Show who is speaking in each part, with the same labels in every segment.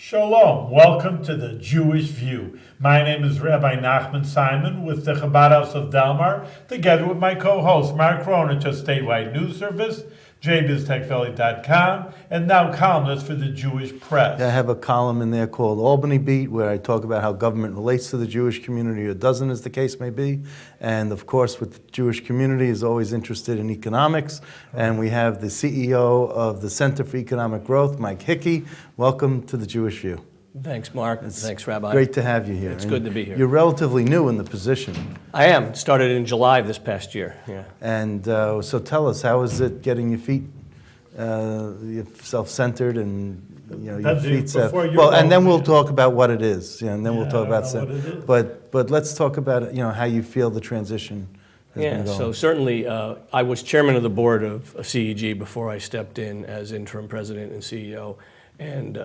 Speaker 1: Shalom, welcome to the Jewish View. My name is Rabbi Nachman Simon with the Chabad House of Delmar, together with my co-host Mark Ronich of Statewide News Service, jbiztechvalley.com, and now columnist for the Jewish Press.
Speaker 2: I have a column in there called Albany Beat where I talk about how government relates to the Jewish community, or doesn't as the case may be. And of course, with the Jewish community is always interested in economics. And we have the CEO of the Center for Economic Growth, Mike Hickey. Welcome to the Jewish View.
Speaker 3: Thanks, Mark. Thanks, Rabbi.
Speaker 2: Great to have you here.
Speaker 3: It's good to be here.
Speaker 2: You're relatively new in the position.
Speaker 3: I am. Started in July of this past year. Yeah.
Speaker 2: And so tell us, how is it getting your feet self-centered and your feet set? Well, and then we'll talk about what it is. And then we'll talk about but let's talk about how you feel the transition has been going.
Speaker 3: So certainly I was chairman of the board of CEG before I stepped in as interim president and CEO. And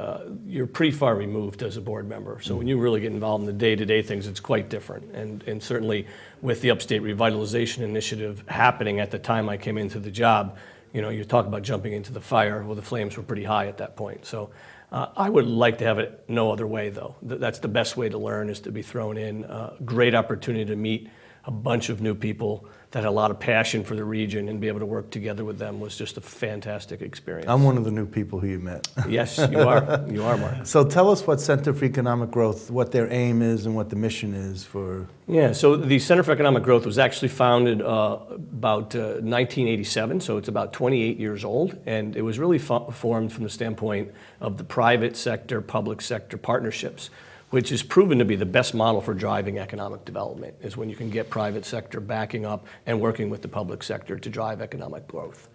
Speaker 3: you're pretty far removed as a board member. So when you really get involved in the day-to-day things, it's quite different. And certainly with the Upstate Revitalization Initiative happening at the time I came into the job, you talk about jumping into the fire. Well, the flames were pretty high at that point. So I would like to have it no other way, though. That's the best way to learn, is to be thrown in. Great opportunity to meet a bunch of new people that had a lot of passion for the region, and be able to work together with them was just a fantastic experience.
Speaker 2: I'm one of the new people who you met.
Speaker 3: Yes, you are. You are, Mark.
Speaker 2: So tell us what Center for Economic Growth, what their aim is and what the mission is for...
Speaker 3: Yeah, so the Center for Economic Growth was actually founded about 1987, so it's about 28 years old, and it was really formed from the standpoint of the private sector, public sector partnerships, which is proven to be the best model for driving economic development, is when you can get private sector backing up and working with the public sector to drive economic growth.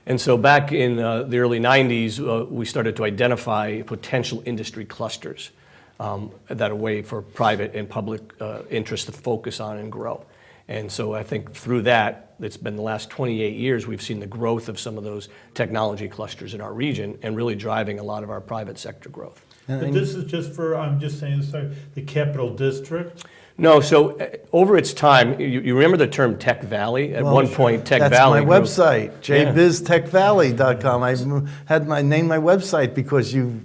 Speaker 3: And so back in the early 90s, we started to identify potential industry clusters that are a way for private and public interests to focus on and grow. And so I think through that, it's been the last 28 years, we've seen the growth of some of those technology clusters in our region, and really driving a lot of our private sector growth.
Speaker 1: But this is just for, I'm just saying, sorry, the Capital District?
Speaker 3: No, so over its time, you remember the term Tech Valley? At one point, Tech Valley.
Speaker 2: That's my website, jbiztechvalley.com. I named my website because you...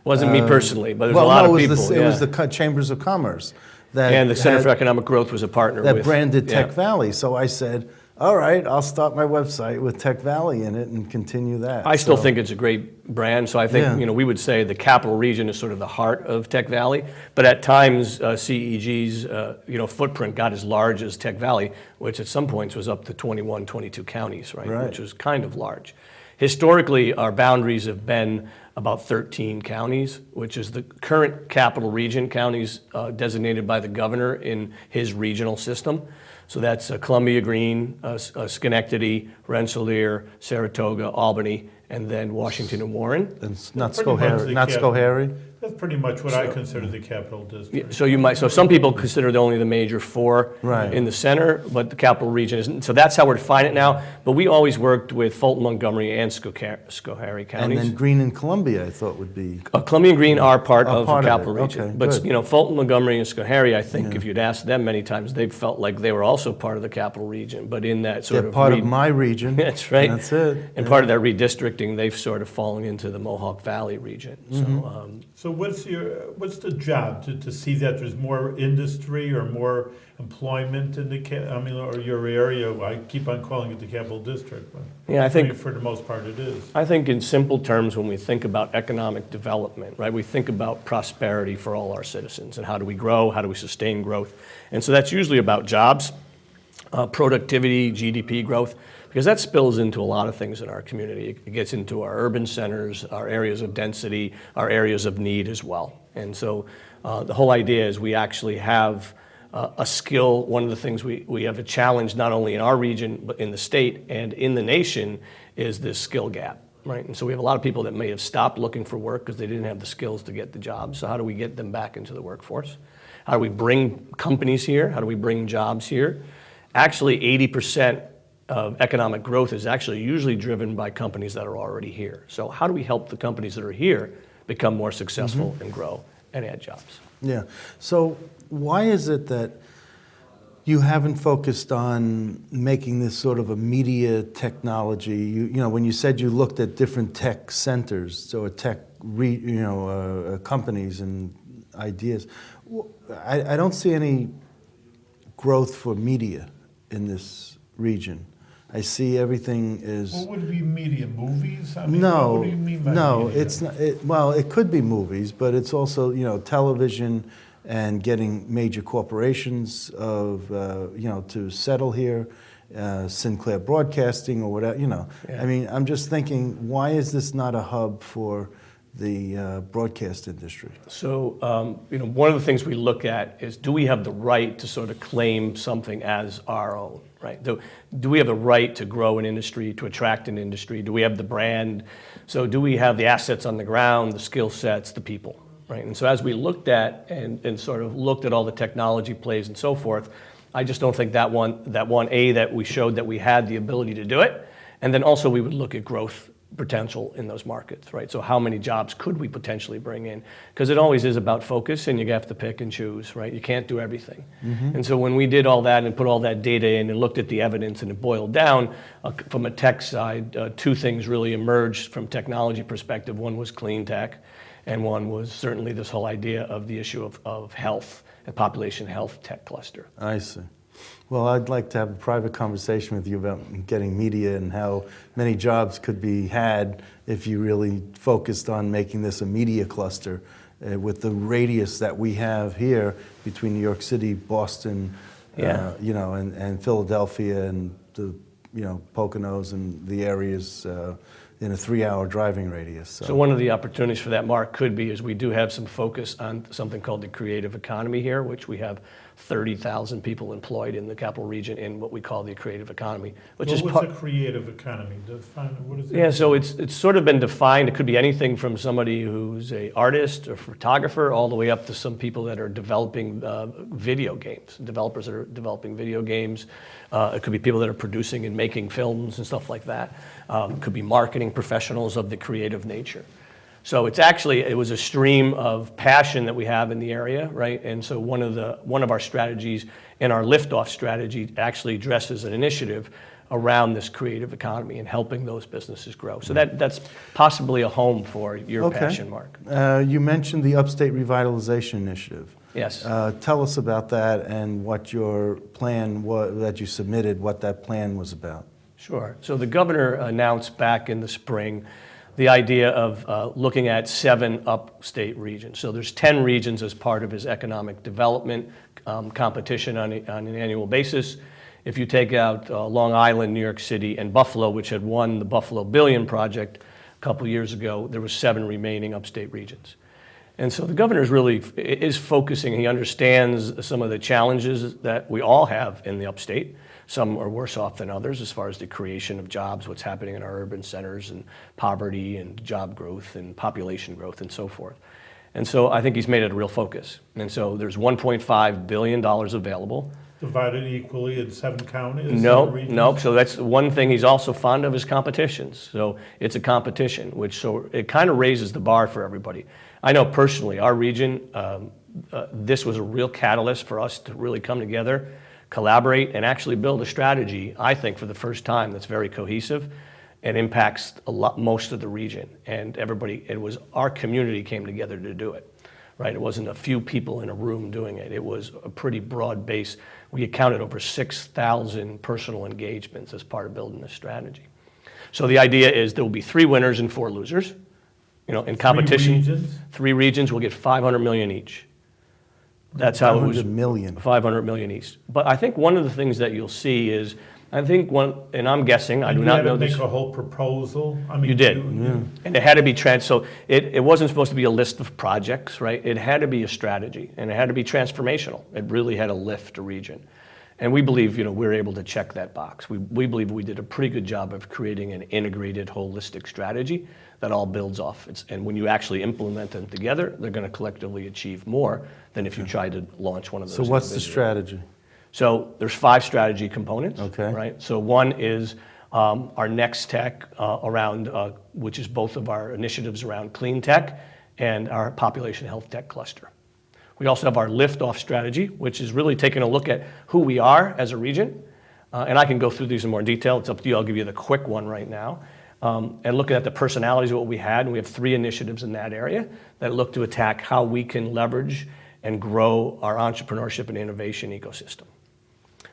Speaker 3: Wasn't me personally, but there's a lot of people.
Speaker 2: It was the Chambers of Commerce.
Speaker 3: And the Center for Economic Growth was a partner with...
Speaker 2: That branded Tech Valley. So I said, all right, I'll start my website with Tech Valley in it and continue that.
Speaker 3: I still think it's a great brand. So I think we would say the capital region is sort of the heart of Tech Valley. But at times, CEG's footprint got as large as Tech Valley, which at some points was up to 21, 22 counties, right? Which was kind of large. Historically, our boundaries have been about 13 counties, which is the current capital region, counties designated by the governor in his regional system. So that's Columbia Green, Schenectady, Rensselaer, Saratoga, Albany, and then Washington and Warren.
Speaker 2: And not Schoharie.
Speaker 1: That's pretty much what I consider the Capital District.
Speaker 3: So some people consider only the major four in the center, but the capital region isn't. So that's how we're defining it now. But we always worked with Fulton, Montgomery, and Schoharie counties.
Speaker 2: And then Greene and Columbia, I thought would be...
Speaker 3: Columbia and Greene are part of the capital region.
Speaker 2: Okay,
Speaker 3: but Fulton, Montgomery, and Schoharie, I think if you'd asked them many times, they felt like they were also part of the capital region. But in that sort of...
Speaker 2: They're part of my region.
Speaker 3: That's right.
Speaker 2: That's it.
Speaker 3: And part of that redistricting, they've sort of fallen into the Mohawk Valley region.
Speaker 1: So what's the job to see that there's more industry or more employment in or your area? I keep on calling it the Capital District, but
Speaker 3: I think
Speaker 1: for the most part it is.
Speaker 3: I think in simple terms, when we think about economic development, right, we think about prosperity for all our citizens, and how do we grow, how do we sustain growth, and so that's usually about jobs, productivity, GDP growth. Because that spills into a lot of things in our community. It gets into our urban centers, our areas of density, our areas of need as well. And so the whole idea is we actually have a skill. One of the things we have a challenge not only in our region, but in the state and in the nation, is this skill gap, right? And so we have a lot of people that may have stopped looking for work because they didn't have the skills to get the jobs. So how do we get them back into the workforce? How do we bring companies here? How do we bring jobs here? Actually, 80% of economic growth is actually usually driven by companies that are already here. So how do we help the companies that are here become more successful and grow and add jobs?
Speaker 2: Yeah. So why is it that You haven't focused on making this sort of a media technology. You know, when you said you looked at different tech centers, so companies and ideas, I don't see any growth for media in this region. I see everything is.
Speaker 1: What would be media? Movies? I mean, what do you mean by media?
Speaker 2: It's not. Well, it could be movies, but it's also television and getting major corporations to settle here, Sinclair Broadcasting or whatever.
Speaker 3: Yeah.
Speaker 2: I mean, I'm just thinking, why is this not a hub for the broadcast industry?
Speaker 3: So, one of the things we look at is, do we have the right to sort of claim something as our own, right? Do we have the right to grow an industry, to attract an industry? Do we have the brand? So do we have the assets on the ground, the skill sets, the people, right? And so as we looked at and sort of looked at all the technology plays and so forth, I just don't think that we showed that we had the ability to do it. And then also we would look at growth potential in those markets, right? So how many jobs could we potentially bring in? Because it always is about focus, and you have to pick and choose, right? You can't do everything. Mm-hmm. And so when we did all that and put all that data in and looked at the evidence and it boiled down, from a tech side, two things really emerged from technology perspective. One was clean tech, and one was certainly this whole idea of the issue of health, a population health tech cluster.
Speaker 2: I see. Well, I'd like to have a private conversation with you about getting media and how many jobs could be had if you really focused on making this a media cluster with the radius that we have here between New York City, Boston, and Philadelphia and the Poconos and the areas in a 3-hour driving radius.
Speaker 3: So one of the opportunities for that, Mark, could be is we do have some focus on something called the creative economy here, which we have 30,000 people employed in the capital region in what we call the creative economy, which is
Speaker 1: what's a creative economy? What is it?
Speaker 3: Yeah, so it's sort of been defined. It could be anything from somebody who's an artist or photographer all the way up to some people that are developing video games, developers that are developing video games. It could be people that are producing and making films and stuff like that. It could be marketing professionals of the creative nature. So it was a stream of passion that we have in the area, right? And so one of our strategies in our liftoff strategy actually addresses an initiative around this creative economy and helping those businesses grow. So that's possibly a home for your passion, Mark.
Speaker 2: You mentioned the Upstate Revitalization Initiative.
Speaker 3: Yes.
Speaker 2: Tell us about that and what your plan was that you submitted, what that plan was about.
Speaker 3: Sure. So the governor announced back in the spring the idea of looking at 7 upstate regions. So there's 10 regions as part of his economic development competition on an annual basis. If you take out Long Island, New York City, and Buffalo, which had won the Buffalo Billion Project a couple years ago, there were 7 remaining upstate regions. And so the governor is focusing. He understands some of the challenges that we all have in the upstate. Some are worse off than others as far as the creation of jobs, what's happening in our urban centers, and poverty and job growth and population growth and so forth. And so I think he's made it a real focus. And so there's $1.5 billion available.
Speaker 1: Divided equally in 7 counties?
Speaker 3: No. So that's one thing he's also fond of is competitions. So it's a competition, so it kind of raises the bar for everybody. I know personally, our region, this was a real catalyst for us to really come together, collaborate, and actually build a strategy, I think, for the first time that's very cohesive and impacts most of the region. And our community came together to do it, right? It wasn't a few people in a room doing it. It was a pretty broad base. We accounted over 6,000 personal engagements as part of building this strategy. So the idea is there will be 3 winners and 4 losers. In competition,
Speaker 1: 3 regions?
Speaker 3: 3 regions will get $500 million each. That's how it was. $500 million each. But I think one of the things that you'll see is, and I'm guessing, I do not know this.
Speaker 1: You had to make a whole proposal? I mean,
Speaker 3: you did. And it had to be so it wasn't supposed to be a list of projects, right? It had to be a strategy, and it had to be transformational. It really had to lift a region. And we believe, we're able to check that box. We believe we did a pretty good job of creating an integrated, holistic strategy that all builds off. And when you actually implement them together, they're going to collectively achieve more than if you try to launch one of those.
Speaker 2: So what's the strategy?
Speaker 3: So there's 5 strategy components,
Speaker 2: okay.
Speaker 3: Right? So one is our next tech around, which is both of our initiatives around clean tech and our population health tech cluster. We also have our lift-off strategy, which is really taking a look at who we are as a region. And I can go through these in more detail. It's up to you. I'll give you the quick one right now. And looking at the personalities of what we had. And we have 3 initiatives in that area that look to attack how we can leverage and grow our entrepreneurship and innovation ecosystem.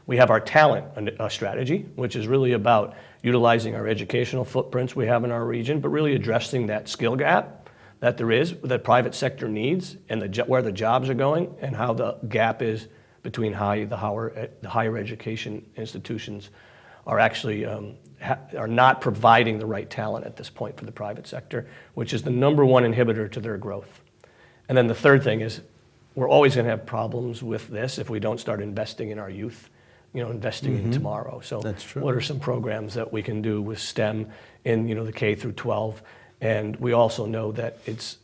Speaker 3: We have our talent strategy, which is really about utilizing our educational footprints we have in our region, but really addressing that skill gap that there is, that private sector needs, and where the jobs are going, and how the gap is between the higher education institutions are actually are not providing the right talent at this point for the private sector, which is the #1 inhibitor to their growth. And then the third thing is we're always going to have problems with this if we don't start investing in our youth, investing in tomorrow. So
Speaker 2: That's true.
Speaker 3: what are some programs that we can do with STEM in the K through 12? And we also know that it's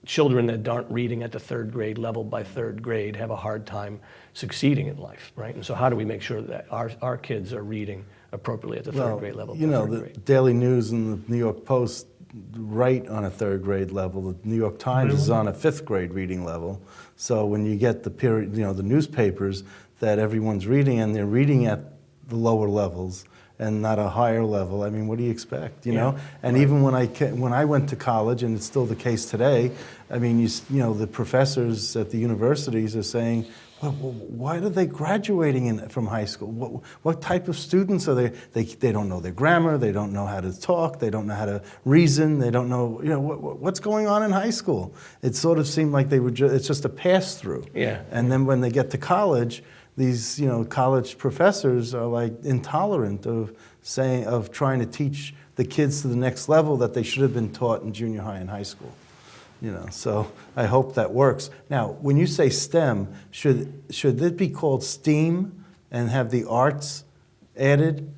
Speaker 3: children that aren't reading at the 3rd grade level by 3rd grade have a hard time succeeding in life, right? And so how do we make sure that our kids are reading appropriately at the 3rd grade level?
Speaker 2: The Daily News and the New York Post write on a 3rd grade level. The New York Times is on a 5th grade reading level. So when you get the newspapers that everyone's reading, and they're reading at the lower levels and not a higher level, I mean, what do you expect, know? And even when I went to college, and it's still the case today, I mean, the professors at the universities are saying, well, why are they graduating from high school? What type of students are they? They don't know their grammar, they don't know how to talk, they don't know how to reason, they don't know, what's going on in high school. It sort of seemed like it's just a pass-through.
Speaker 3: Yeah.
Speaker 2: And then when they get to college, these college professors are like intolerant of trying to teach the kids to the next level that they should have been taught in junior high and high school. So I hope that works. Now, when you say STEM, should it be called STEAM and have the arts added,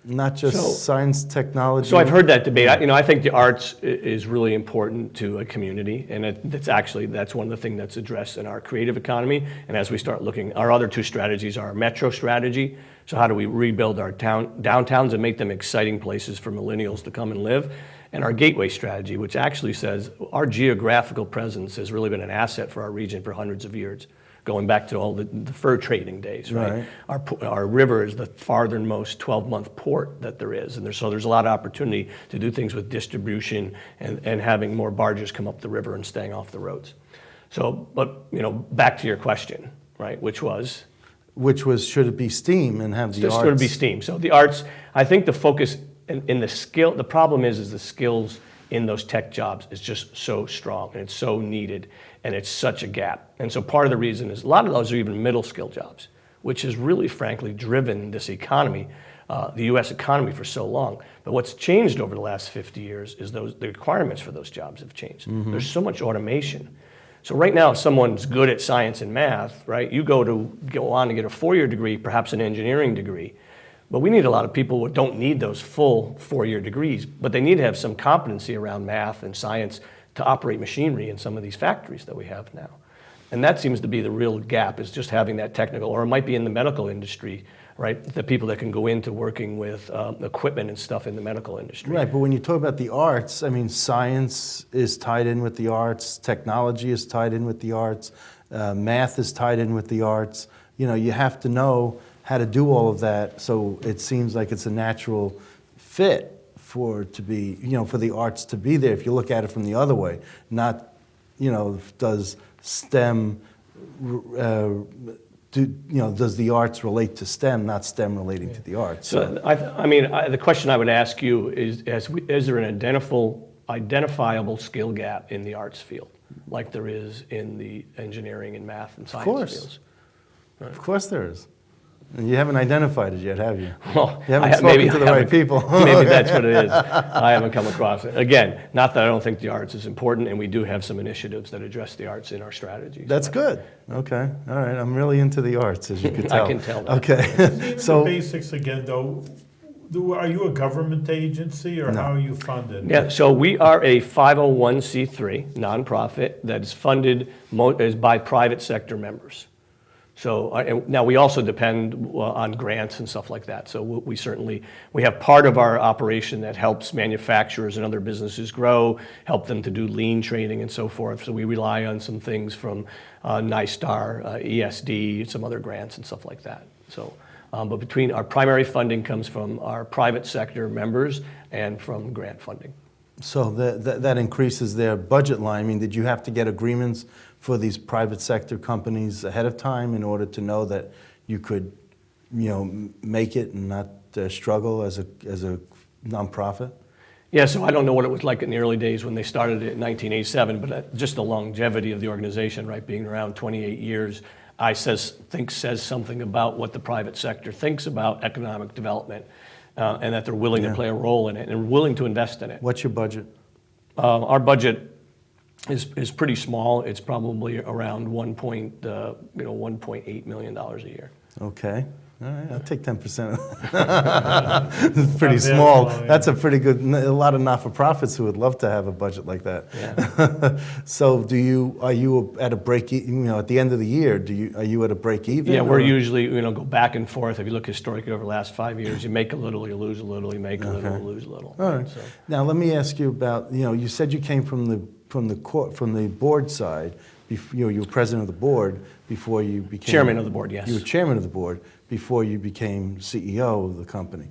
Speaker 2: not just science, technology?
Speaker 3: So I've heard that debate. I think the arts is really important to a community, and that's one of the things that's addressed in our creative economy. And as we start looking, our other 2 strategies are our metro strategy. So how do we rebuild our downtowns and make them exciting places for millennials to come and live? And our gateway strategy, which actually says our geographical presence has really been an asset for our region for hundreds of years, going back to all the fur trading days, right? Our river is the farthernmost 12-month port that there is, and so there's a lot of opportunity to do things with distribution and having more barges come up the river and staying off the roads. So, but back to your question, right? Which was
Speaker 2: should it be STEAM and have the arts?
Speaker 3: Should it be STEAM? So the arts, I think the focus in the skill. The problem is the skills in those tech jobs is just so strong, and it's so needed, and it's such a gap. And so part of the reason is a lot of those are even middle skill jobs, which has really, frankly, driven this economy, the U.S. economy for so long. But what's changed over the last 50 years is the requirements for those jobs have changed. There's so much automation. So right now, if someone's good at science and math, right, you go on to get a 4-year degree, perhaps an engineering degree. But we need a lot of people who don't need those full 4-year degrees, but they need to have some competency around math and science to operate machinery in some of these factories that we have now. And that seems to be the real gap, is just having that technical, or it might be in the medical industry, right? The people that can go into working with equipment and stuff in the medical industry.
Speaker 2: Right, but when you talk about the arts, I mean, science is tied in with the arts, technology is tied in with the arts, math is tied in with the arts. You have to know how to do all of that, so it seems like it's a natural fit for the arts to be there. If you look at it from the other way, not, does STEM, does the arts relate to STEM, not STEM relating to the arts?
Speaker 3: So the question I would ask you is there an identifiable skill gap in the arts field, like there is in the engineering and math and science fields? Right.
Speaker 2: Of course there is. And you haven't identified it yet, have you?
Speaker 3: Well,
Speaker 2: you haven't spoken to the right people.
Speaker 3: Maybe that's what it is. I haven't come across it. Again, not that I don't think the arts is important, and we do have some initiatives that address the arts in our strategies.
Speaker 2: That's good. Okay. All right. I'm really into the arts, as you can tell.
Speaker 3: I can tell that.
Speaker 2: Okay.
Speaker 1: So the basics again, though. Are you a government agency, or how are you funded?
Speaker 3: Yeah, so we are a 501c3 nonprofit that is funded by private sector members. So and now we also depend on grants and stuff like that. So we have part of our operation that helps manufacturers and other businesses grow, help them to do lean training and so forth. So we rely on some things from NISTAR, ESD, some other grants and stuff like that. So, but between our primary funding comes from our private sector members and from grant funding.
Speaker 2: So that increases their budget line. I mean, did you have to get agreements for these private sector companies ahead of time in order to know that you could, make it and not struggle as a nonprofit?
Speaker 3: Yeah, so I don't know what it was like in the early days when they started it in 1987, but just the longevity of the organization, right, being around 28 years, I think says something about what the private sector thinks about economic development, and that they're willing to play a role in it and willing to invest in it.
Speaker 2: What's your budget?
Speaker 3: Our budget is pretty small. It's probably around $1.8 million a year.
Speaker 2: Okay. All right, I'll take 10%. It's pretty small. That's a pretty good, a lot of not-for-profits who would love to have a budget like that.
Speaker 3: Yeah.
Speaker 2: So are you at a break, at the end of the year, are you at a break even?
Speaker 3: Yeah, we're usually, go back and forth. If you look historically over the last 5 years, you make a little, you lose a little, you make a little, you lose a little.
Speaker 2: All right.
Speaker 3: So.
Speaker 2: Now, let me ask you about, you said you came from the board side. You were president of the board before you became...
Speaker 3: Chairman of the board, yes.
Speaker 2: You were chairman of the board before you became CEO of the company.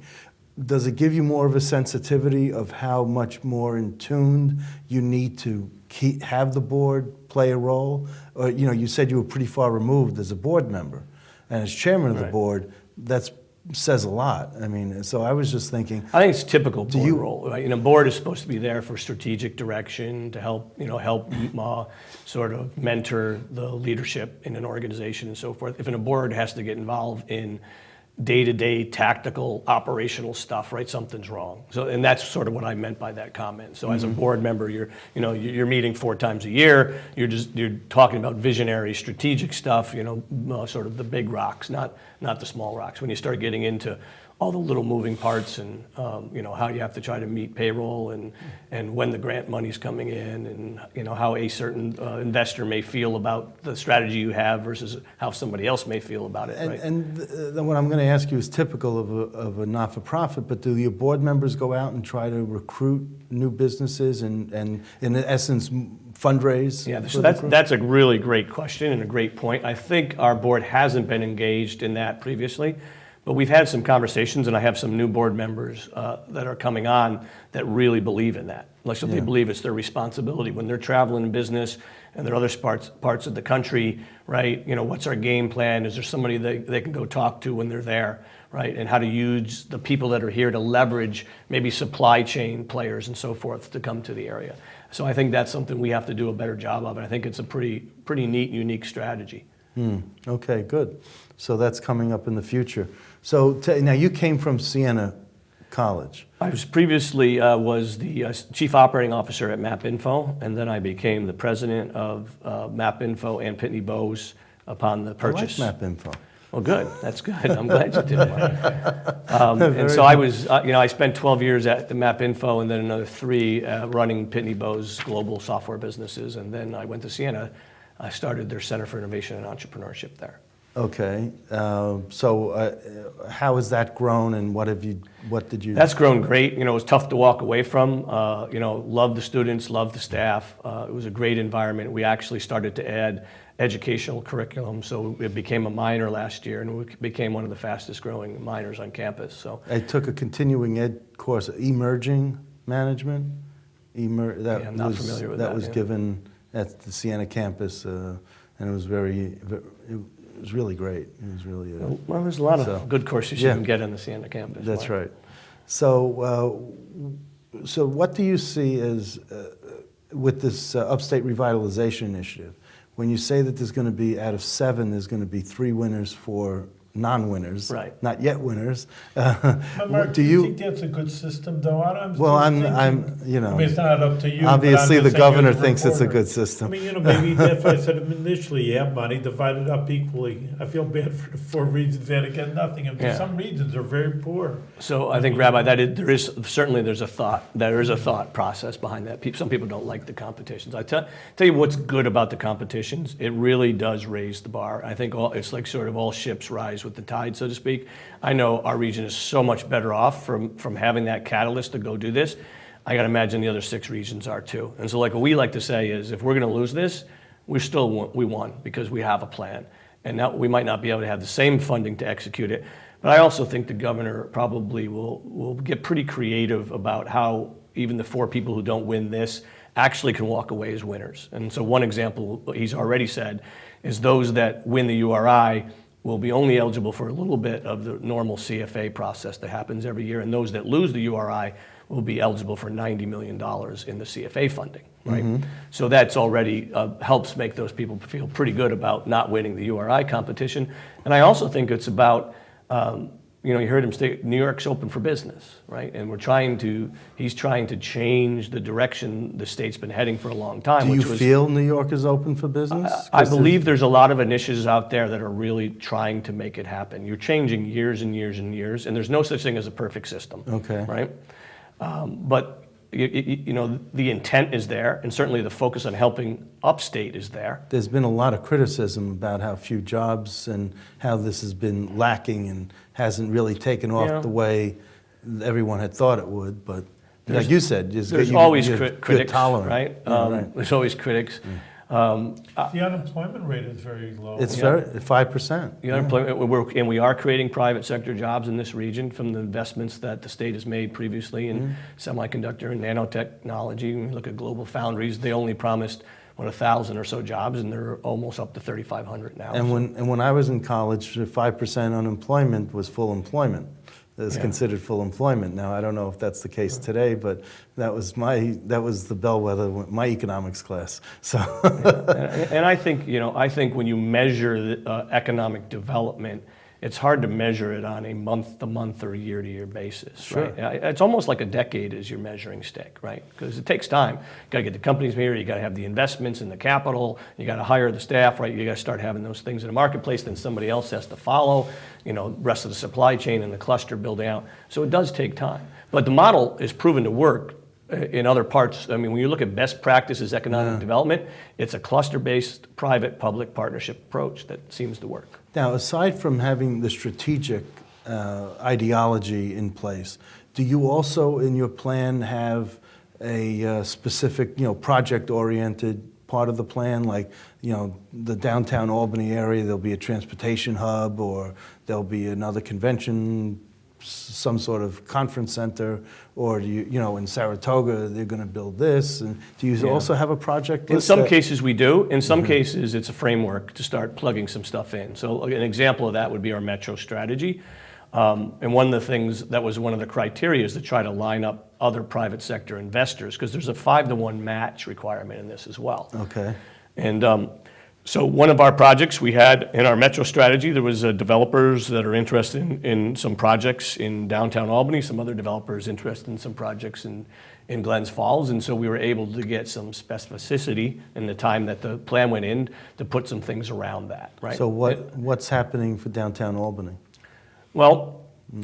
Speaker 2: Does it give you more of a sensitivity of how much more in tune you need to have the board play a role? Or, you said you were pretty far removed as a board member. And as chairman of the board, that says a lot. I mean, so I was just thinking...
Speaker 3: I think it's typical board role. Right? Board is supposed to be there for strategic direction, to help sort of mentor the leadership in an organization and so forth. If a board has to get involved in day-to-day tactical operational stuff, right, something's wrong. So, and that's sort of what I meant by that comment. So as a board member, you're meeting 4 times a year. You're talking about visionary, strategic stuff. Sort of the big rocks, not the small rocks. When you start getting into all the little moving parts and how you have to try to meet payroll and when the grant money's coming in and how a certain investor may feel about the strategy you have versus how somebody else may feel about it. Right?
Speaker 2: And what I'm going to ask you is typical of a not-for-profit, but do your board members go out and try to recruit new businesses and in essence fundraise?
Speaker 3: Yeah, so that's a really great question and a great point. I think our board hasn't been engaged in that previously. But we've had some conversations, and I have some new board members that are coming on that really believe in that. They believe it's their responsibility when they're traveling in business and there are other parts of the country, right? What's our game plan? Is there somebody they can go talk to when they're there, right? And how to use the people that are here to leverage maybe supply chain players and so forth to come to the area. So I think that's something we have to do a better job of, and I think it's a pretty neat, unique strategy.
Speaker 2: Okay, good. So that's coming up in the future. So now you came from Siena College.
Speaker 3: I was previously was the chief operating officer at MapInfo, and then I became the president of MapInfo and Pitney Bowes upon the purchase.
Speaker 2: I like MapInfo.
Speaker 3: Well, good. That's good. I'm glad you did. And so I was, I spent 12 years at the MapInfo and then another 3 running Pitney Bowes global software businesses, and then I went to Siena. I started their Center for Innovation and Entrepreneurship there.
Speaker 2: Okay, so how has that grown, and what did you?
Speaker 3: That's grown great. It was tough to walk away from. Loved the students, loved the staff. It was a great environment. We actually started to add educational curriculum, so it became a minor last year, and we became one of the fastest growing minors on campus. So
Speaker 2: I took a continuing ed course, emerging management.
Speaker 3: I'm not familiar with that.
Speaker 2: That was given at the Siena campus, and it was it was really great. It was really
Speaker 3: well. There's a lot of good courses you can get on the Siena campus.
Speaker 2: That's right. So, so what do you see as with this Upstate Revitalization Initiative? When you say that there's going to be out of 7, there's going to be 3 winners for non-winners,
Speaker 3: Right.
Speaker 2: not yet winners.
Speaker 1: But Mark,
Speaker 2: Do
Speaker 1: do you
Speaker 2: you?
Speaker 1: think that's a good system, though? I'm
Speaker 2: Well,
Speaker 1: still
Speaker 2: I'm,
Speaker 1: thinking.
Speaker 2: you
Speaker 1: I
Speaker 2: know,
Speaker 1: mean, it's not up to you. but I'm
Speaker 2: obviously
Speaker 1: just
Speaker 2: the
Speaker 1: saying
Speaker 2: governor
Speaker 1: as a
Speaker 2: thinks it's a
Speaker 1: reporter.
Speaker 2: good system.
Speaker 1: I mean, maybe that's why I said initially, you have money, divide it up equally. I feel bad for the 4 regions that get nothing, and
Speaker 3: Yeah.
Speaker 1: some regions are very poor.
Speaker 3: So I think, Rabbi, there is certainly there's a thought process behind that. Some people don't like the competitions. I tell you what's good about the competitions. It really does raise the bar. I think it's like sort of all ships rise with the tide, so to speak. I know our region is so much better off from having that catalyst to go do this. I got to imagine the other 6 regions are too. And so, like what we like to say is, if we're going to lose this, we won because we have a plan. And now we might not be able to have the same funding to execute it. But I also think the governor probably will get pretty creative about how even the 4 people who don't win this actually can walk away as winners. And so one example he's already said is those that win the URI will be only eligible for a little bit of the normal CFA process that happens every year, and those that lose the URI will be eligible for $90 million in the CFA funding, right? So that's already helps make those people feel pretty good about not winning the URI competition. And I also think it's about, you heard him say New York's open for business, right? And he's trying to change the direction the state's been heading for a long time.
Speaker 2: Do you feel New York is open for business?
Speaker 3: I believe there's a lot of initiatives out there that are really trying to make it happen. You're changing years and years and years, and there's no such thing as a perfect system,
Speaker 2: Okay.
Speaker 3: right? But the intent is there, and certainly the focus on helping upstate is there.
Speaker 2: There's been a lot of criticism about how few jobs and how this has been lacking and hasn't really taken off
Speaker 3: Yeah.
Speaker 2: the way everyone had thought it would. But like you said,
Speaker 3: There's always critics,
Speaker 2: tolerant.
Speaker 3: right?
Speaker 2: Yeah,
Speaker 3: There's always critics.
Speaker 1: The unemployment rate is very low.
Speaker 2: It's very 5%.
Speaker 3: The unemployment, we are creating private sector jobs in this region from the investments that the state has made previously in semiconductor and nanotechnology. When we look at global foundries, they only promised 1,000 or so jobs, and they're almost up to 3,500 now.
Speaker 2: And when I was in college, 5% unemployment was full employment. It's considered full employment. Now, I don't know if that's the case today, but that was the bellwether, my economics class. So,
Speaker 3: and I think when you measure economic development, it's hard to measure it on a month-to-month or year-to-year basis.
Speaker 2: Sure.
Speaker 3: Right? It's almost like a decade is your measuring stick, right? Because it takes time. You got to get the companies here. You got to have the investments in the capital. You got to hire the staff, right? You got to start having those things in the marketplace. Then somebody else has to follow. Rest of the supply chain and the cluster building out. So it does take time. But the model is proven to work in other parts. I mean, when you look at best practices economic development, it's a cluster-based private-public partnership approach that seems to work.
Speaker 2: now, aside from having the strategic ideology in place, do you also in your plan have a specific, project-oriented part of the plan, like, the downtown Albany area, there'll be a transportation hub, or there'll be another convention, some sort of conference center, or in Saratoga, they're going to build this. And do you also have a project
Speaker 3: In
Speaker 2: list
Speaker 3: some
Speaker 2: that-
Speaker 3: cases we do. In some cases it's a framework to start plugging some stuff in. So an example of that would be our metro strategy. And one of the things that was one of the criteria is to try to line up other private sector investors, because there's a 5-to-1 match requirement in this as well.
Speaker 2: Okay.
Speaker 3: And so one of our projects we had in our metro strategy, there was developers that are interested in some projects in downtown Albany, some other developers interested in some projects in Glens Falls. And so we were able to get some specificity in the time that the plan went in to put some things around that, right?
Speaker 2: So what's happening for downtown Albany?
Speaker 3: Well,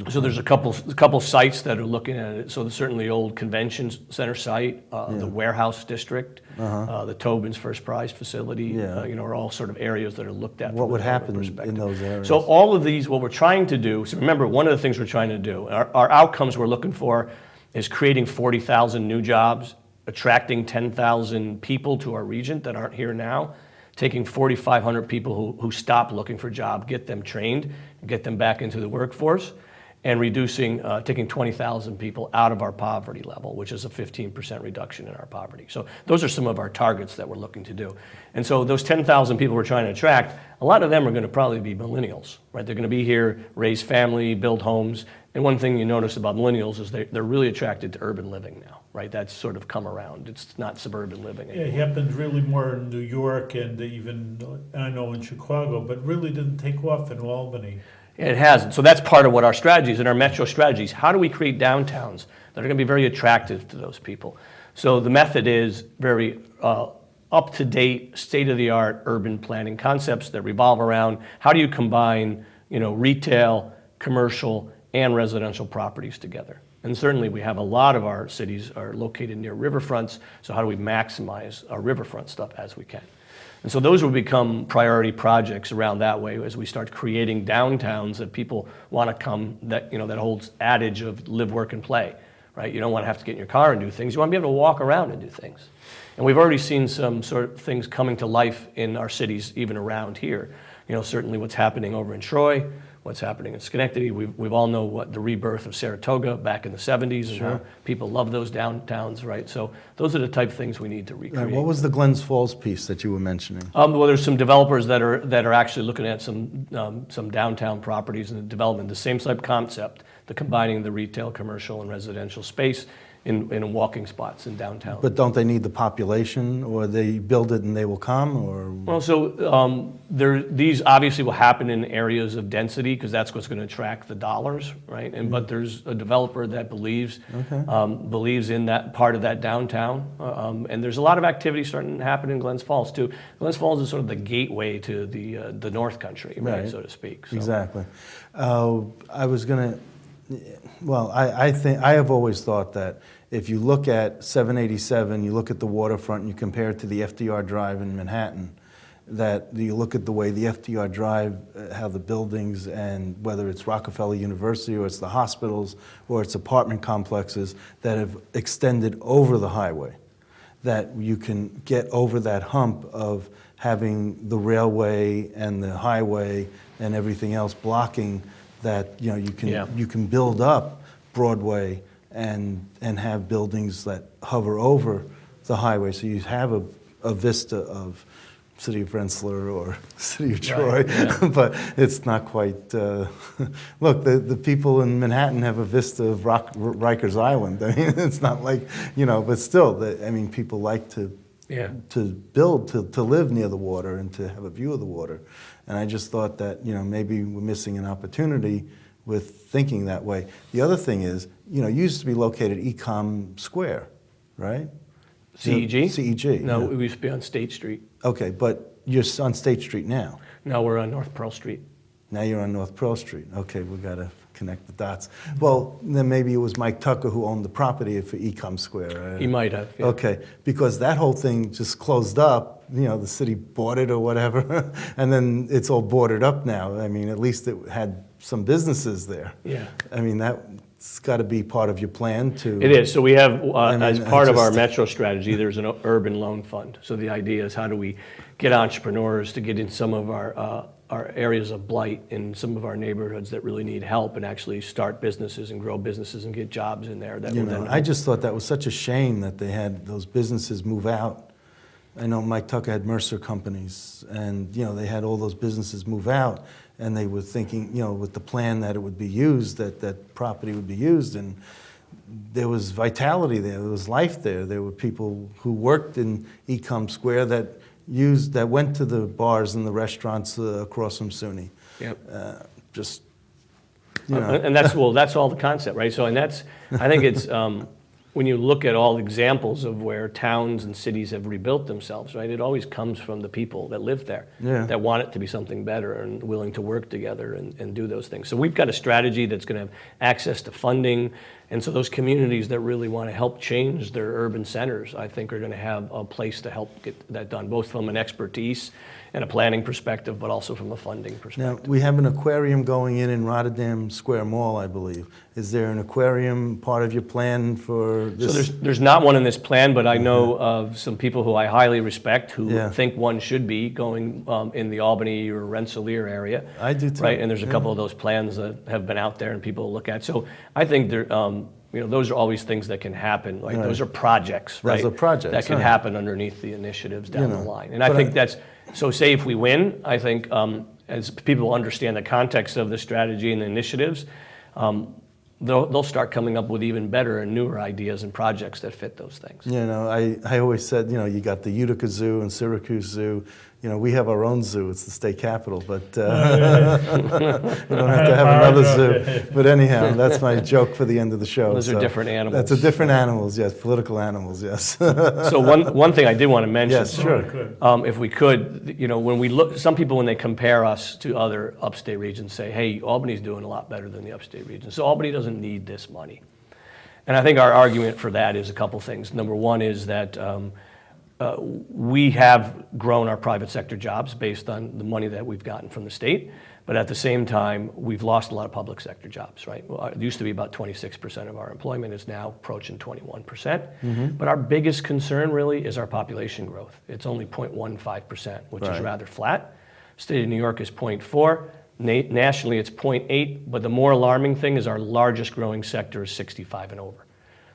Speaker 3: so there's a couple sites that are looking at it. So there's certainly the old convention center site, the warehouse district, the Tobin's First Prize facility, are all sort of areas that are looked at.
Speaker 2: What would happen
Speaker 3: perspective.
Speaker 2: in those areas?
Speaker 3: So all of these, what we're trying to do, so remember, one of the things we're trying to do, our outcomes we're looking for is creating 40,000 new jobs, attracting 10,000 people to our region that aren't here now, taking 4,500 people who stop looking for a job, get them trained, and get them back into the workforce, and taking 20,000 people out of our poverty level, which is a 15% reduction in our poverty. So those are some of our targets that we're looking to do. And so those 10,000 people we're trying to attract, a lot of them are going to probably be millennials, right? They're going to be here, raise family, build homes. And one thing you notice about millennials is they're really attracted to urban living now, right? That's sort of come around. It's not suburban living anymore.
Speaker 1: Yeah, it happens really more in New York and even, I know, in Chicago, but really didn't take off in Albany.
Speaker 3: It hasn't. So that's part of what our strategies and our metro strategies. How do we create downtowns that are going to be very attractive to those people? So the method is very up-to-date, state-of-the-art urban planning concepts that revolve around how do you combine, retail, commercial, and residential properties together. And certainly we have a lot of our cities are located near riverfronts, so how do we maximize our riverfront stuff as we can? And so those will become priority projects around that way as we start creating downtowns that people want to come, that holds adage of live, work, and play, right? You don't want to have to get in your car and do things. You want to be able to walk around and do things. And we've already seen some sort of things coming to life in our cities, even around here. Certainly what's happening over in Troy, what's happening in Schenectady. We've all know what the rebirth of Saratoga back in the 70s, and how people love those downtowns, right? So those are the type of things we need to recreate.
Speaker 2: What was the Glens Falls piece that you were mentioning?
Speaker 3: Well, there's some developers that are actually looking at some downtown properties and development, the same type concept, the combining the retail, commercial, and residential space in walking spots in downtown.
Speaker 2: But don't they need the population, or they build it and they will come, or?
Speaker 3: Well, so these obviously will happen in areas of density because that's what's going to attract the dollars, right? But there's a developer that believes in that part of that downtown, and there's a lot of activity starting to happen in Glens Falls too. Glens Falls is sort of the gateway to the North Country, right, so to speak. So.
Speaker 2: Exactly. I was going to. Well, I think I have always thought that if you look at 787, you look at the waterfront, and you compare it to the FDR Drive in Manhattan, that you look at the way the FDR Drive, how the buildings, and whether it's Rockefeller University or it's the hospitals or it's apartment complexes that have extended over the highway, that you can get over that hump of having the railway and the highway and everything else blocking that you can build up Broadway and have buildings that hover over the highway, so you have a vista of City of Rensselaer or City of Troy, but it's not quite. Look, the people in Manhattan have a vista of Rikers Island. I mean, it's not like but still, people like to build to live near the water and to have a view of the water. And I just thought that, maybe we're missing an opportunity with thinking that way. The other thing is, you used to be located at Ecom Square, right?
Speaker 3: CEG?
Speaker 2: CEG.
Speaker 3: No,
Speaker 2: yeah.
Speaker 3: we used to be on State Street.
Speaker 2: Okay, but you're on State Street now.
Speaker 3: No, we're on North Pearl Street.
Speaker 2: Now you're on North Pearl Street. Okay, we got to connect the dots. Well, then maybe it was Mike Tucker who owned the property for Ecom Square.
Speaker 3: He might have. Yeah.
Speaker 2: Okay, because that whole thing just closed up. The city bought it or whatever, and then it's all boarded up now. I mean, at least it had some businesses there.
Speaker 3: Yeah.
Speaker 2: I mean, that's got to be part of your plan to.
Speaker 3: It is. So we have, as part of our metro strategy, there's an urban loan fund. So the idea is how do we get entrepreneurs to get in some of our areas of blight in some of our neighborhoods that really need help and actually start businesses and grow businesses and get jobs in there.
Speaker 2: I just thought that was such a shame that they had those businesses move out. I know Mike Tucker had Mercer companies, and they had all those businesses move out, and they were thinking, with the plan that it would be used, that property would be used, and there was vitality there, there was life there. There were people who worked in Ecom Square that went to the bars and the restaurants across from SUNY.
Speaker 3: Yep.
Speaker 2: And
Speaker 3: that's all the concept, right? So, I think it's. When you look at all examples of where towns and cities have rebuilt themselves, right, it always comes from the people that live there, that want it to be something better and willing to work together and do those things. So we've got a strategy that's going to have access to funding, and so those communities that really want to help change their urban centers, I think, are going to have a place to help get that done, both from an expertise and a planning perspective, but also from a funding perspective.
Speaker 2: Now, we have an aquarium going in Rotterdam Square Mall, I believe. Is there an aquarium part of your plan for this?
Speaker 3: So there's not one in this plan, but I know of some people who I highly respect who think one should be going in the Albany or Rensselaer area.
Speaker 2: I do too.
Speaker 3: Right, and there's a couple of those plans that have been out there and people look at. So I think those are always things that can happen. Like those are projects, right?
Speaker 2: Those are projects
Speaker 3: that can happen underneath the initiatives down the line. And I think that's. So say if we win, I think as people understand the context of the strategy and the initiatives, they'll start coming up with even better and newer ideas and projects that fit those things.
Speaker 2: I always said, you got the Utica Zoo and Syracuse Zoo, we have our own zoo. It's the state capitol, but we don't have to have another zoo. But anyhow, that's my joke for the end of the show.
Speaker 3: Those are different animals.
Speaker 2: That's a different animals, yes, political animals, yes.
Speaker 3: So one thing I did want to mention,
Speaker 2: Yes, sure.
Speaker 3: if we could, when we look, some people when they compare us to other upstate regions say, hey, Albany's doing a lot better than the upstate region, so Albany doesn't need this money. And I think our argument for that is a couple things. Number one is that we have grown our private sector jobs based on the money that we've gotten from the state, but at the same time, we've lost a lot of public sector jobs, right? Well, it used to be about 26% of our employment, is now approaching 21%. But our biggest concern really is our population growth. It's only 0.15%, which is rather flat. State of New York is 0.4. Nationally, it's 0.8, but the more alarming thing is our largest growing sector is 65 and over.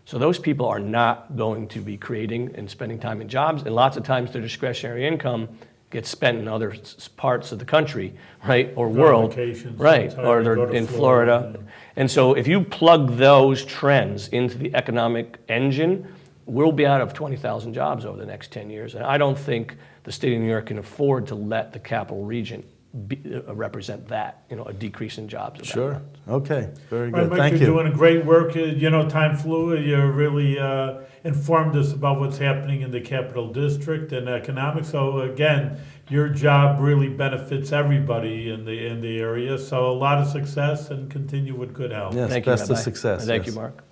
Speaker 3: So those people are not going to be creating and spending time in jobs, and lots of times their discretionary income gets spent in other parts of the country, right, or world,
Speaker 1: vacations,
Speaker 3: right, or they're in Florida. And so if you plug those trends into the economic engine, we'll be out of 20,000 jobs over the next 10 years. And I don't think the state of New York can afford to let the capital region represent that, a decrease in jobs.
Speaker 2: Sure. Okay. Very
Speaker 1: Right,
Speaker 2: good.
Speaker 1: Mike,
Speaker 2: Thank
Speaker 1: you're
Speaker 2: you.
Speaker 1: doing great work. Time flew. You really informed us about what's happening in the Capital District and economics. So again, your job really benefits everybody in the area. So a lot of success and continue with good health.
Speaker 2: Yes,
Speaker 3: Thank you,
Speaker 2: best of
Speaker 3: Rabbi.
Speaker 2: success.
Speaker 3: Thank
Speaker 2: yes.
Speaker 3: you, Mark.